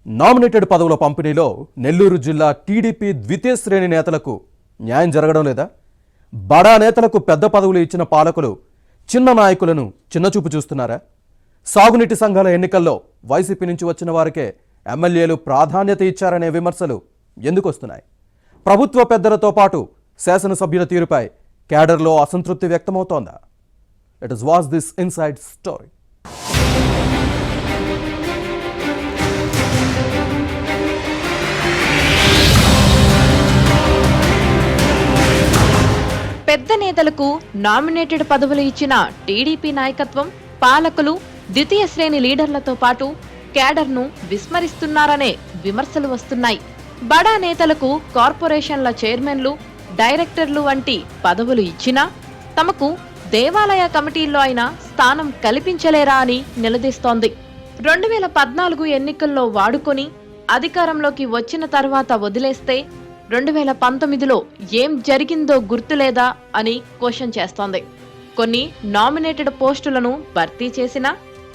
Nominated పదవుల పంపిణీలో నెల్లూరు జిల్లా టీడీపీ ద్వితీయ శ్రేణి నేతలకు న్యాయం జరగడం లేదా? బడా నేతలకు పెద్ద పదవులు ఇచ్చిన పాలకులు చిన్న నాయకులను చిన్నచూపు చూస్తున్నారా? సాగునీటి సంఘాల ఎన్నికల్లో వైసీపీ నుంచి వచ్చిన వారికే ఎమ్మెల్యేలు ప్రాధాన్యత ఇచ్చారనే విమర్శలు ఎందుకు వస్తున్నాయి? ప్రభుత్వ పెద్దలతో పాటు శాసనసభ్యుల తీరుపై క్యాడర్లో అసంతృప్తి వ్యక్తమవుతోందా? Let us watch this inside story. పెద్ద నేతలకు నామినేటెడ్ పదవులు ఇచ్చిన టీడీపీ నాయకత్వం, పాలకులు ద్వితీయ శ్రేణి లీడర్లతో పాటు క్యాడర్ను విస్మరిస్తున్నారనే విమర్శలు వస్తున్నాయి. బడా నేతలకు కార్పొరేషన్ల చైర్మన్లు, డైరెక్టర్లు వంటి పదవులు ఇచ్చినా తమకు దేవాలయ కమిటీల్లో అయినా స్థానం కల్పించలేరా అని నిలదీస్తోంది. 2014 ఎన్నికల్లో వాడుకొని అధికారంలోకి వచ్చిన తర్వాత వదిలేస్తే 2019లో ఏం జరిగిందో గుర్తులేదా అని క్వశ్చన్ చేస్తోంది. కొన్ని నామినేటెడ్ పోస్టులను భర్తీ చేసినా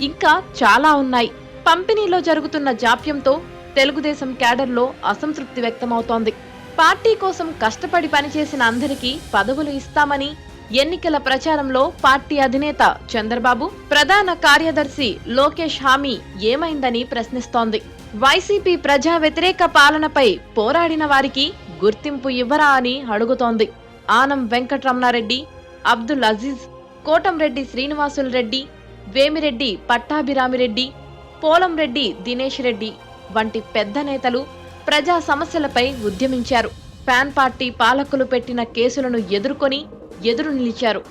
ఇంకా చాలా ఉన్నాయి. పంపిణీలో జరుగుతున్న జాప్యంతో తెలుగుదేశం క్యాడర్లో అసంతృప్తి వ్యక్తమవుతోంది. పార్టీ కోసం కష్టపడి పనిచేసిన అందరికీ పదవులు ఇస్తామని ఎన్నికల ప్రచారంలో పార్టీ అధినేత చంద్రబాబు, ప్రధాన కార్యదర్శి లోకేష్ హామీ ఏమైందని ప్రశ్నిస్తోంది. వైసీపీ ప్రజా వ్యతిరేక పాలనపై పోరాడిన వారికి గుర్తింపు ఇవ్వరా అని అడుగుతోంది. ఆనం వెంకటరమణారెడ్డి, అబ్దుల్ అజీజ్, కోటంరెడ్డి శ్రీనివాసులు రెడ్డి, వేమిరెడ్డి పట్టాభిరామిరెడ్డి, పోలంరెడ్డి దినేష్ రెడ్డి వంటి పెద్ద నేతలు ప్రజా సమస్యలపై ఉద్యమించారు. ఫ్యాన్ పార్టీ పాలకులు పెట్టిన కేసులను ఎదురు నిలిచారు.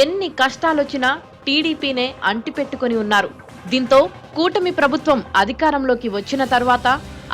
ఎన్ని కష్టాలొచ్చినా టీడీపీనే అంటిపెట్టుకుని ఉన్నారు. దీంతో కూటమి ప్రభుత్వం అధికారంలోకి వచ్చిన తర్వాత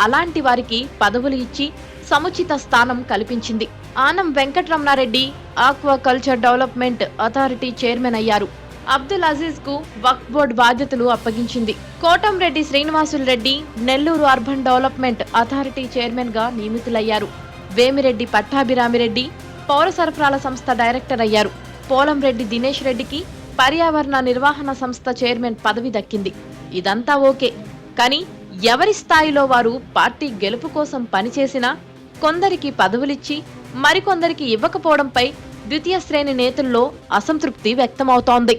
అలాంటి వారికి పదవులు ఇచ్చి సముచిత స్థానం కల్పించింది. Anam Venkataramana Reddy aquaculture development authority chairman అయ్యారు. అబ్దుల్ అజీజ్ కు వక్ఫ్ బోర్డు బాధ్యతలు అప్పగించింది. Kotamreddy Srinivasulu Reddy Nellore urban development authority chairman గా నియమితులయ్యారు. వేమిరెడ్డి పట్టాభిరామిరెడ్డి పౌర సరఫరాల సంస్థ డైరెక్టర్ అయ్యారు. పోలంరెడ్డి దినేష్ రెడ్డికి పర్యావరణ నిర్వహణ సంస్థ చైర్మన్ పదవి దక్కింది. ఇదంతా ఓకే, కానీ ఎవరి స్థాయిలో వారు పార్టీ గెలుపు కోసం పనిచేసినా కొందరికి పదవులిచ్చి మరికొందరికి ఇవ్వకపోవడంపై ద్వితీయ శ్రేణి నేతల్లో అసంతృప్తి వ్యక్తమవుతోంది.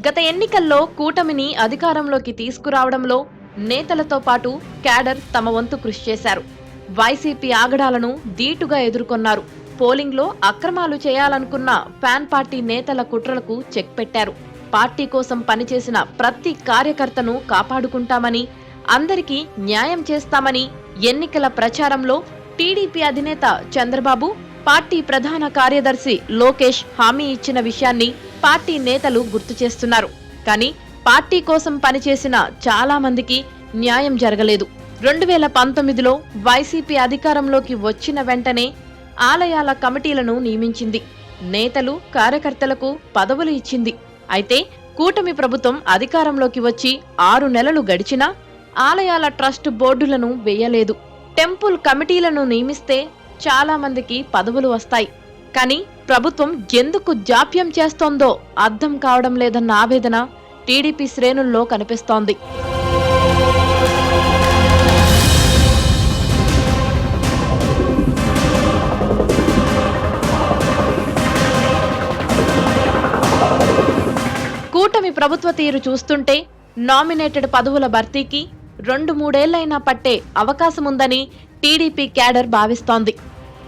గత ఎన్నికల్లో కూటమిని అధికారంలోకి తీసుకురావడంలో నేతలతో పాటు క్యాడర్ తమ వంతు కృషి చేశారు. వైసీపీ ఆగడాలను ధీటుగా ఎదుర్కొన్నారు. పోలింగ్లో అక్రమాలు చేయాలనుకున్న ఫ్యాన్ పార్టీ నేతల కుట్రలకు చెక్ పెట్టారు. పార్టీ కోసం పనిచేసిన ప్రతి కార్యకర్తను కాపాడుకుంటామని, అందరికీ న్యాయం చేస్తామని ఎన్నికల ప్రచారంలో టీడీపీ అధినేత చంద్రబాబు, పార్టీ ప్రధాన కార్యదర్శి లోకేష్ హామీ ఇచ్చిన విషయాన్ని పార్టీ నేతలు గుర్తు చేస్తున్నారు. కానీ పార్టీ కోసం పనిచేసిన చాలా మందికి న్యాయం జరగలేదు. 2019లో వైసీపీ అధికారంలోకి వచ్చిన వెంటనే ఆలయాల కమిటీలను నియమించింది. నేతలు, కార్యకర్తలకు పదవులు ఇచ్చింది. అయితే కూటమి ప్రభుత్వం అధికారంలోకి వచ్చి 6 నెలలు గడిచినా ఆలయాల ట్రస్ట్ బోర్డులను వేయలేదు. టెంపుల్ కమిటీలను నియమిస్తే చాలా మందికి పదవులు వస్తాయి. కానీ ప్రభుత్వం ఎందుకు జాప్యం చేస్తోందో అర్థం కావడం లేదన్న ఆవేదన టీడీపీ శ్రేణుల్లో కనిపిస్తోంది. కూటమి ప్రభుత్వ తీరు చూస్తుంటే నామినేటెడ్ పదవుల భర్తీకి 2-3 ఏళ్లైనా పట్టే అవకాశముందని టీడీపీ క్యాడర్ భావిస్తోంది.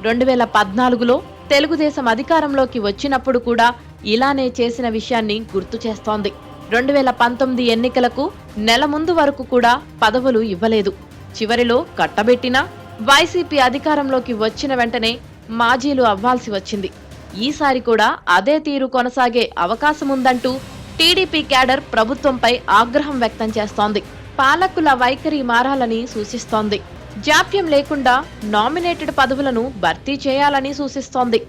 2014లో తెలుగుదేశం అధికారంలోకి వచ్చినప్పుడు కూడా ఇలానే చేసిన విషయాన్ని గుర్తు చేస్తోంది. 2019 ఎన్నికలకు నెల ముందు వరకు కూడా పదవులు ఇవ్వలేదు. చివరిలో కట్టబెట్టినా వైసీపీ అధికారంలోకి వచ్చిన వెంటనే మాజీలు అవ్వాల్సి వచ్చింది. ఈసారి కూడా అదే తీరు కొనసాగే అవకాశముందంటూ టీడీపీ క్యాడర్ ప్రభుత్వంపై ఆగ్రహం వ్యక్తం చేస్తోంది. పాలకుల వైఖరి మారాలని సూచిస్తోంది. జాప్యం లేకుండా నామినేటెడ్ పదవులను భర్తీ చేయాలని సూచిస్తోంది.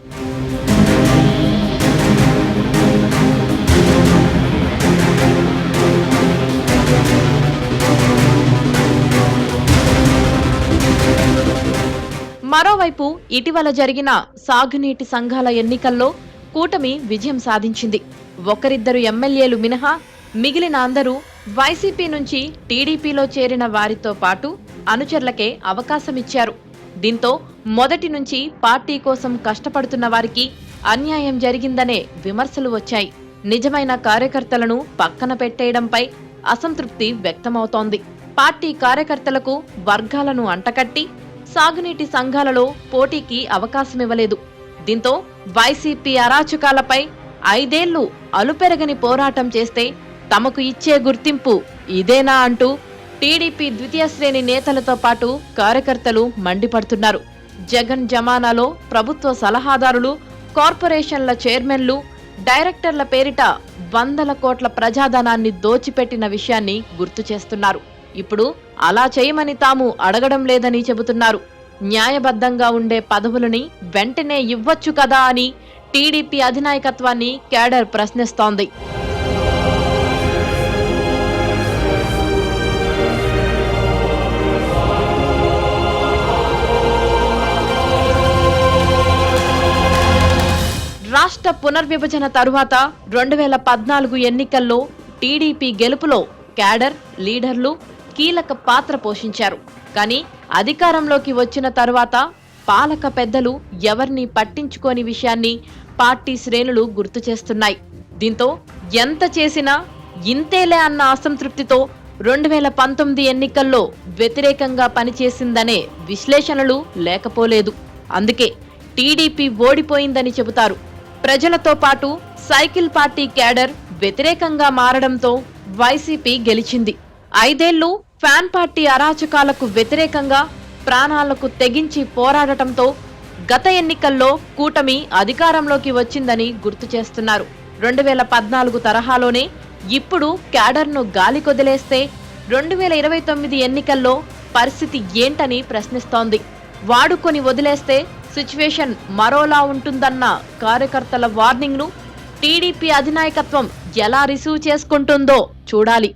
మరోవైపు ఇటీవల జరిగిన సాగునీటి సంఘాల ఎన్నికల్లో కూటమి విజయం సాధించింది. ఒకరిద్దరు ఎమ్మెల్యేలు మినహా మిగిలిన అందరూ వైసీపీ నుంచి టీడీపీలో చేరిన వారితో పాటు అనుచరులకే అవకాశమిచ్చారు. దీంతో మొదటి నుంచి పార్టీ కోసం కష్టపడుతున్న వారికి అన్యాయం జరిగిందనే విమర్శలు వచ్చాయి. నిజమైన కార్యకర్తలను పక్కన పెట్టేయడంపై అసంతృప్తి వ్యక్తమవుతోంది. పార్టీ కార్యకర్తలకు వర్గాలను అంటకట్టి సాగునీటి సంఘాలలో పోటీకి అవకాశమివ్వలేదు. దీంతో వైసీపీ అరాచకాలపై 5 ఏళ్లు అలుపెరగని పోరాటం చేస్తే తమకు ఇచ్చే గుర్తింపు ఇదేనా అంటూ టీడీపీ ద్వితీయ శ్రేణి నేతలతో పాటు కార్యకర్తలు మండిపడుతున్నారు. జగన్ జమానాలో ప్రభుత్వ సలహాదారులు, కార్పొరేషన్ల చైర్మన్లు, డైరెక్టర్ల పేరిట 100 కోట్ల ప్రజాధనాన్ని దోచిపెట్టిన విషయాన్ని గుర్తు చేస్తున్నారు. ఇప్పుడు అలా చేయమని తాము అడగడం లేదని చెబుతున్నారు. న్యాయబద్ధంగా ఉండే పదవులని వెంటనే ఇవ్వచ్చు కదా అని టీడీపీ అధినాయకత్వాన్ని క్యాడర్ ప్రశ్నిస్తోంది. రాష్ట్ర పునర్విభజన తరువాత 2014 ఎన్నికల్లో టీడీపీ గెలుపులో క్యాడర్, లీడర్లు కీలక పాత్ర పోషించారు. కానీ అధికారంలోకి వచ్చిన తరువాత పాలక పెద్దలు ఎవరిని పట్టించుకోని విషయాన్ని పార్టీ శ్రేణులు గుర్తు చేస్తున్నాయి. దీంతో ఎంత చేసినా ఇంతేలే అన్న అసంతృప్తితో 2019 ఎన్నికల్లో వ్యతిరేకంగా పనిచేసిందనే విశ్లేషణలు లేకపోలేదు. అందుకే టీడీపీ ఓడిపోయిందని చెబుతారు. ప్రజలతో పాటు సైకిల్ పార్టీ క్యాడర్ వ్యతిరేకంగా మారడంతో వైసీపీ గెలిచింది. 5 ఏళ్లు ఫ్యాన్ పార్టీ అరాచకాలకు వ్యతిరేకంగా ప్రాణాలకు తెగించి పోరాడటంతో గత ఎన్నికల్లో కూటమి అధికారంలోకి వచ్చిందని గుర్తు చేస్తున్నారు. 2014 తరహాలోనే ఇప్పుడు క్యాడర్ను గాలికొదిలేస్తే 2029 ఎన్నికల్లో పరిస్థితి ఏంటని ప్రశ్నిస్తోంది. వాడుకొని వదిలేస్తే సిచ్యువేషన్ మరోలా ఉంటుందన్న కార్యకర్తల వార్నింగ్ను టీడీపీ అధినాయకత్వం ఎలా రిసీవ్ చేసుకుంటుందో చూడాలి.